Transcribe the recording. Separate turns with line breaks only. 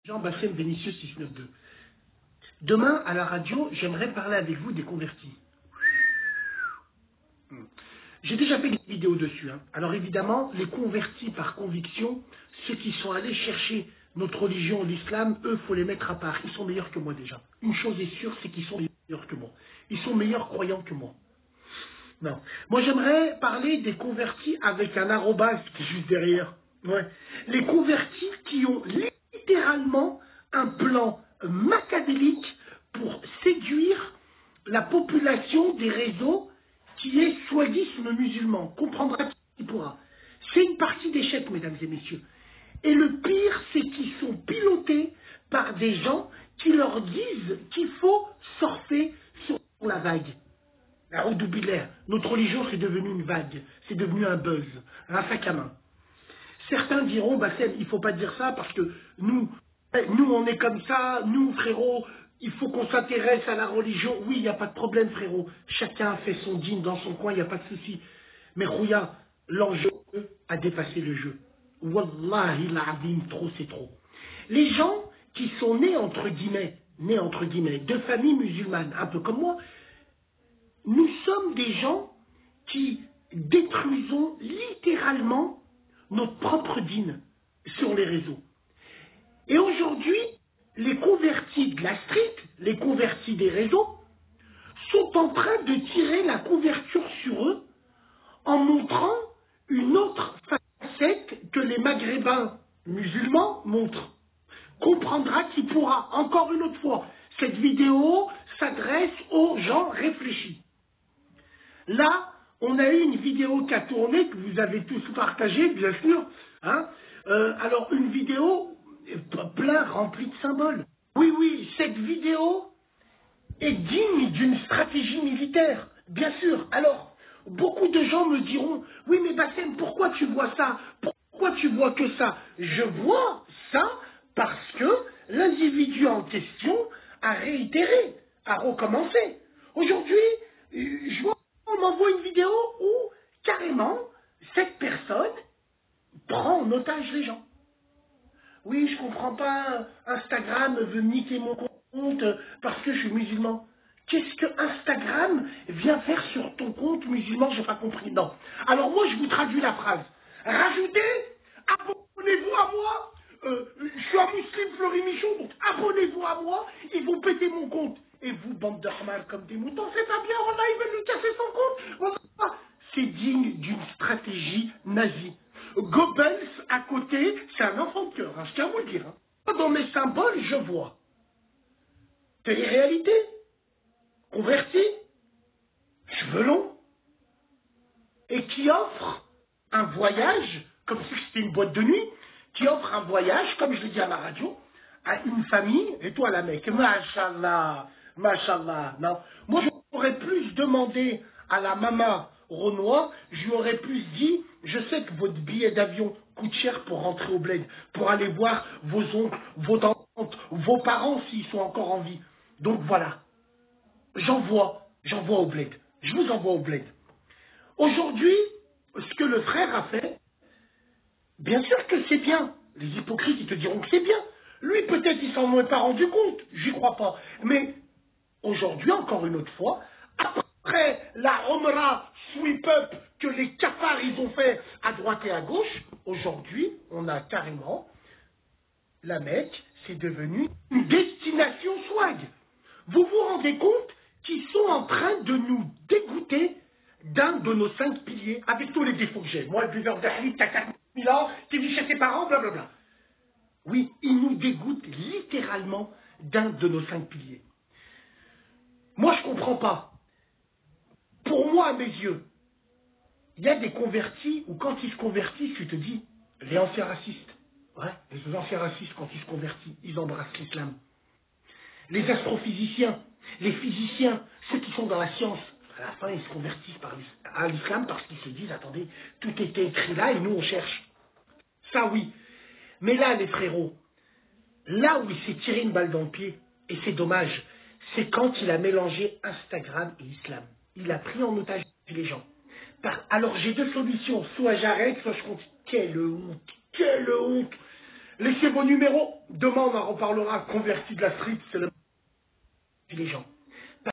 Jean-Baptiste Vénitieux 692. Demain, à la radio, j'aimerais parler avec vous des convertis. J'ai déjà fait des vidéos dessus. Alors évidemment, les convertis par conviction, ceux qui sont allés chercher notre religion, l'islam, eux, faut les mettre à part. Ils sont meilleurs que moi déjà. Une chose est sûre, c'est qu'ils sont meilleurs que moi. Ils sont meilleurs croyants que moi. Non. Moi, j'aimerais parler des convertis avec un arrobase qui est juste derrière. Ouais. Les convertis qui ont littéralement un plan macadélique pour séduire la population des réseaux qui est soi-disant musulman. Comprendra qui pourra. C'est une partie d'échec, mesdames et messieurs. Et le pire, c'est qu'ils sont pilotés par des gens qui leur disent qu'il faut surfer sur la vague. Notre religion, c'est devenu une vague, c'est devenu un buzz, un sac à main. Certains diront, Bassem, il ne faut pas dire ça parce que nous, on est comme ça, nous, frérot, il faut qu'on s'intéresse à la religion. Oui, il n'y a pas de problème, frérot. Chacun fait son dîme dans son coin, il n'y a pas de souci. Mais Rouya, l'enjeu a dépassé le jeu. Wallahi l'azim, trop c'est trop. Les gens qui sont nés entre guillemets, de familles musulmanes, un peu comme moi, nous sommes des gens qui détruisons littéralement notre propre dîne sur les réseaux. Et aujourd'hui, les convertis de la street, les convertis des réseaux, sont en train de tirer la couverture sur eux en montrant une autre facette que les maghrébins musulmans montrent. Comprendra qui pourra, encore une autre fois, cette vidéo s'adresse aux gens réfléchis. Là, on a eu une vidéo qui a tourné, que vous avez tous partagée, bien sûr. Alors, une vidéo plein remplie de symboles. Oui, oui, cette vidéo est digne d'une stratégie militaire, bien sûr. Alors, beaucoup de gens me diront, oui, mais Bassem, pourquoi tu vois ça? Pourquoi tu vois que ça? Je vois ça parce que l'individu en question a réitéré, a recommencé. Aujourd'hui, je vois, on m'envoie une vidéo où, carrément, cette personne prend en otage les gens. Oui, je comprends pas, Instagram veut niquer mon compte parce que je suis musulman. Qu'est-ce que Instagram vient faire sur ton compte musulman? J'ai pas compris, non. Alors moi, je vous traduis la phrase. Rajoutez, abonnez-vous à moi. Je suis un musulman Fleury-Michon, donc abonnez-vous à moi, ils vont péter mon compte. Et vous, bande de hamar comme des moutons, c'est pas bien, on a, ils veulent lui casser son compte. C'est digne d'une stratégie nazie. Goebbels, à côté, c'est un enfant de cœur, je tiens à vous le dire. Dans mes symboles, je vois télé-réalité, converti, cheveux longs, et qui offre un voyage, comme si c'était une boîte de nuit, qui offre un voyage, comme je l'ai dit à la radio, à une famille, et toi la mec, machallah, machallah, non. Moi, j'aurais plus demandé à la maman Renoir, je lui aurais plus dit, je sais que votre billet d'avion coûte cher pour rentrer au bled, pour aller voir vos oncles, vos tantes, vos parents s'ils sont encore en vie. Donc voilà, j'envoie au bled, je vous envoie au bled. Aujourd'hui, ce que le frère a fait, bien sûr que c'est bien. Les hypocrites, ils te diront que c'est bien. Lui, peut-être, il s'en est pas rendu compte. J'y crois pas. Mais aujourd'hui, encore une autre fois, après la Omra sweep-up que les cafards, ils ont fait à droite et à gauche, aujourd'hui, on a carrément, la Mecque, c'est devenu une destination swag. Vous vous rendez compte qu'ils sont en train de nous dégoûter d'un de nos 5 piliers, avec tous les défauts que j'ai. Moi, le buveur d'Ahli, t'as 4000 ans, t'es vu chez tes parents, blablabla. Oui, ils nous dégoûtent littéralement d'un de nos 5 piliers. Moi, je comprends pas. Pour moi, à mes yeux, il y a des convertis où quand ils se convertissent, tu te dis, les anciens racistes. Ouais, les anciens racistes, quand ils se convertissent, ils embrassent l'islam. Les astrophysiciens, les physiciens, ceux qui sont dans la science, à la fin, ils se convertissent à l'islam parce qu'ils se disent, attendez, tout était écrit là et nous, on cherche. Ça, oui. Mais là, les frérots, là où il s'est tiré une balle dans le pied, et c'est dommage, c'est quand il a mélangé Instagram et islam. Il a pris en otage les gens. Alors, j'ai deux solutions. Soit j'arrête, soit je continue. Quelle honte! Quelle honte! Laissez vos numéros. Demain, on en reparlera. Converti de la street, c'est le... les gens.